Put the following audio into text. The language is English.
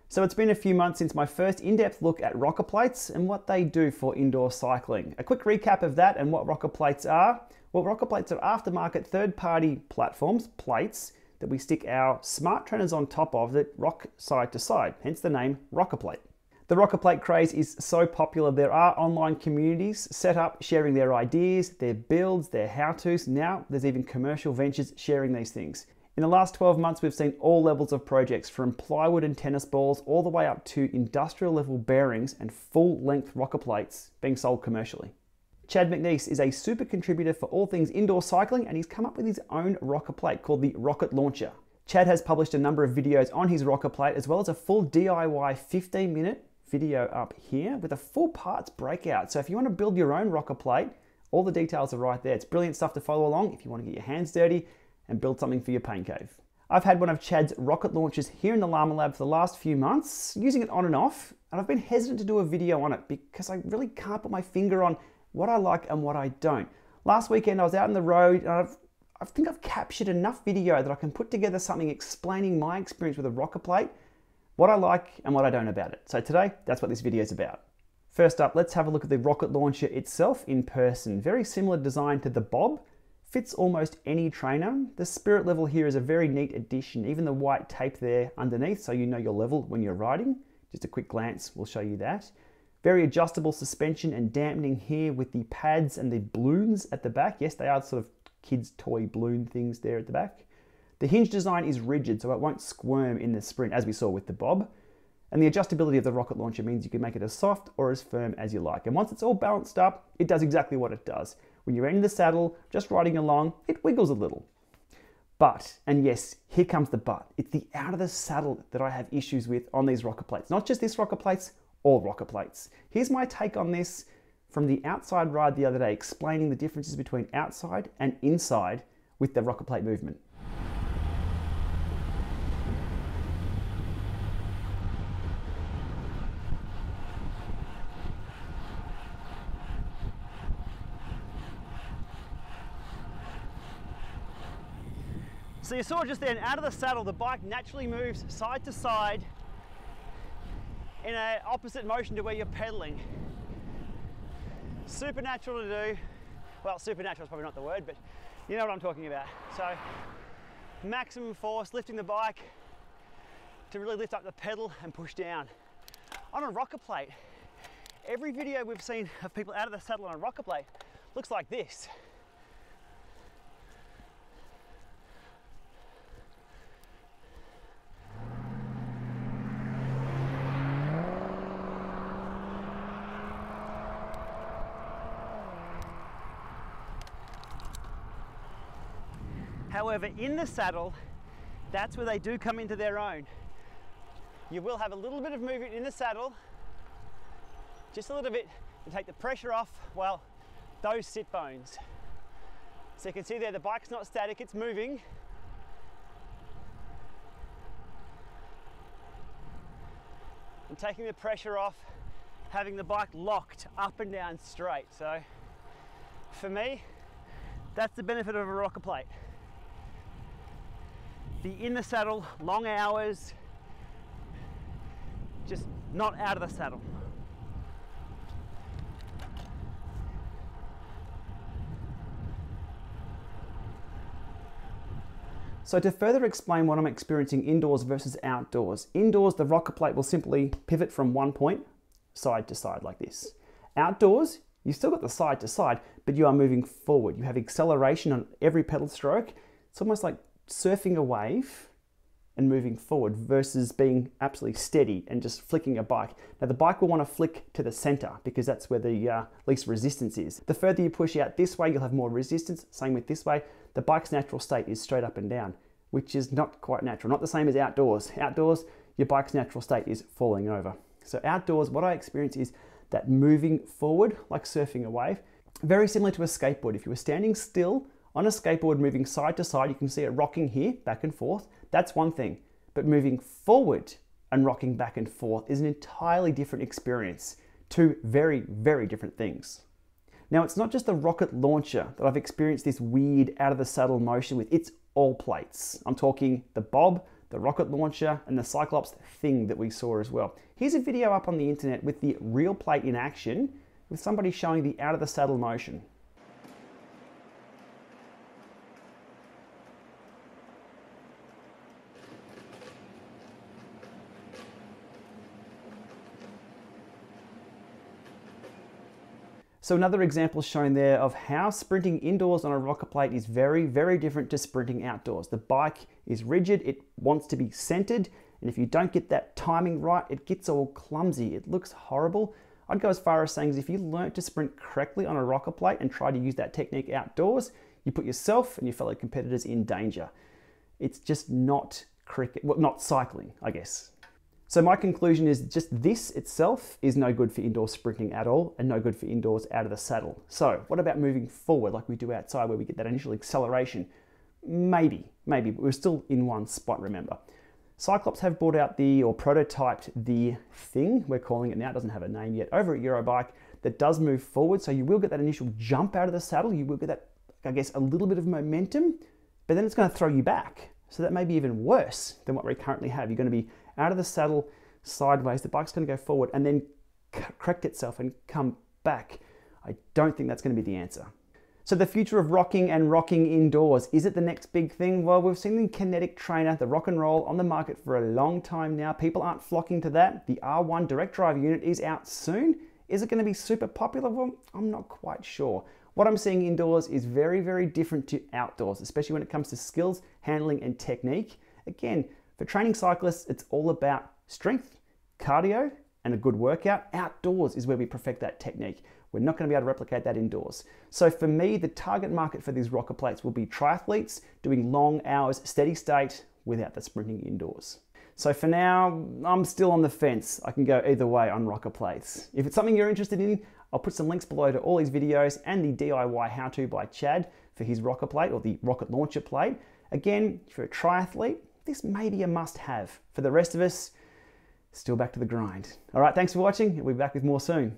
So it's been a few months since my first in-depth look at rocker plates and what they do for indoor cycling. A quick recap of that and what rocker plates are. Well, rocker plates are aftermarket third-party platforms, plates, that we stick our smart trainers on top of that rock side to side, hence the name rocker plate. The rocker plate craze is so popular, there are online communities set up sharing their ideas, their builds, their how-tos. Now there's even commercial ventures sharing these things. In the last 12 months, we've seen all levels of projects from plywood and tennis balls all the way up to industrial level bearings and full length rocker plates being sold commercially. Chad McNeese is a super contributor for all things indoor cycling, and he's come up with his own rocker plate called the Rocket Launcher. Chad has published a number of videos on his rocker plate, as well as a full DIY 15-minute video up here with a full parts breakout. So if you want to build your own rocker plate, all the details are right there. It's brilliant stuff to follow along if you want to get your hands dirty and build something for your pain cave. I've had one of Chad's rocket launchers here in the Llama Lab for the last few months, using it on and off, and I've been hesitant to do a video on it because I really can't put my finger on what I like and what I don't. Last weekend I was out on the road and I think I've captured enough video that I can put together something explaining my experience with a rocker plate, what I like and what I don't about it. So today, that's what this video is about. First up, let's have a look at the rocket launcher itself in person. Very similar design to the Bob. Fits almost any trainer. The Spirit level here is a very neat addition. Even the white tape there underneath so you know your level when you're riding. Just a quick glance will show you that. Very adjustable suspension and dampening here with the pads and the balloons at the back. Yes, they are sort of kids' toy balloon things there at the back. The hinge design is rigid, so it won't squirm in the sprint as we saw with the Bob. And the adjustability of the rocket launcher means you can make it as soft or as firm as you like. And once it's all balanced up, it does exactly what it does. When you're in the saddle, just riding along, it wiggles a little. But, and yes, here comes the but, it's the out of the saddle that I have issues with on these rocker plates. Not just this rocker plates, all rocker plates. Here's my take on this from the outside ride the other day, explaining the differences between outside and inside with the rocker plate movement. So you saw just then, out of the saddle, the bike naturally moves side to side in an opposite motion to where you're pedaling. Super natural to do. Well, supernatural is probably not the word, but you know what I'm talking about. So maximum force, lifting the bike to really lift up the pedal and push down. On a rocker plate, every video we've seen of people out of the saddle on a rocker plate looks like this. However, in the saddle, that's where they do come into their own. You will have a little bit of movement in the saddle, just a little bit, to take the pressure off, well, those sit bones. So you can see there, the bike's not static, it's moving. And taking the pressure off, having the bike locked up and down straight. So for me, that's the benefit of a rocker plate. The in the saddle, long hours, just not out of the saddle. So to further explain what I'm experiencing indoors versus outdoors, indoors the rocker plate will simply pivot from one point, side to side like this. Outdoors, you've still got the side to side, but you are moving forward. You have acceleration on every pedal stroke. It's almost like surfing a wave and moving forward versus being absolutely steady and just flicking a bike. Now the bike will want to flick to the center because that's where the least resistance is. The further you push out this way, you'll have more resistance. Same with this way. The bike's natural state is straight up and down, which is not quite natural. Not the same as outdoors. Outdoors, your bike's natural state is falling over. So outdoors, what I experience is that moving forward, like surfing a wave, very similar to a skateboard. If you were standing still on a skateboard moving side to side, you can see it rocking here, back and forth. That's one thing. But moving forward and rocking back and forth is an entirely different experience. Two very, very different things. Now, it's not just the rocket launcher that I've experienced this weird out of the saddle motion with. It's all plates. I'm talking the Bob, the rocket launcher, and the Cyclops thing that we saw as well. Here's a video up on the internet with the real plate in action, with somebody showing the out of the saddle motion. So another example shown there of how sprinting indoors on a rocker plate is very, very different to sprinting outdoors. The bike is rigid, it wants to be centered, and if you don't get that timing right, it gets all clumsy. It looks horrible. I'd go as far as saying if you learnt to sprint correctly on a rocker plate and try to use that technique outdoors, you put yourself and your fellow competitors in danger. It's just not cricket, well, not cycling, I guess. So my conclusion is just this itself is no good for indoor sprinting at all and no good for indoors out of the saddle. So what about moving forward like we do outside where we get that initial acceleration? Maybe, but we're still in one spot, remember. Cyclops have brought out or prototyped the thing, we're calling it now, it doesn't have a name yet, over at Eurobike that does move forward. So you will get that initial jump out of the saddle, you will get that, I guess, a little bit of momentum, but then it's going to throw you back. So that may be even worse than what we currently have. You're going to be out of the saddle sideways, the bike's going to go forward and then correct itself and come back. I don't think that's going to be the answer. So the future of rocking and rocking indoors, is it the next big thing? Well, we've seen the Kinetic Trainer, the Rock and Roll, on the market for a long time now. People aren't flocking to that. The R1 direct drive unit is out soon. Is it going to be super popular? Well, I'm not quite sure. What I'm seeing indoors is very, very different to outdoors, especially when it comes to skills, handling, and technique. Again, for training cyclists, it's all about strength, cardio, and a good workout. Outdoors is where we perfect that technique. We're not going to be able to replicate that indoors. So for me, the target market for these rocker plates will be triathletes doing long hours, steady state, without the sprinting indoors. So for now, I'm still on the fence. I can go either way on rocker plates. If it's something you're interested in, I'll put some links below to all these videos and the DIY how-to by Chad for his rocker plate or the rocket launcher plate. Again, if you're a triathlete, this may be a must-have. For the rest of us, still back to the grind. All right, thanks for watching. We'll be back with more soon.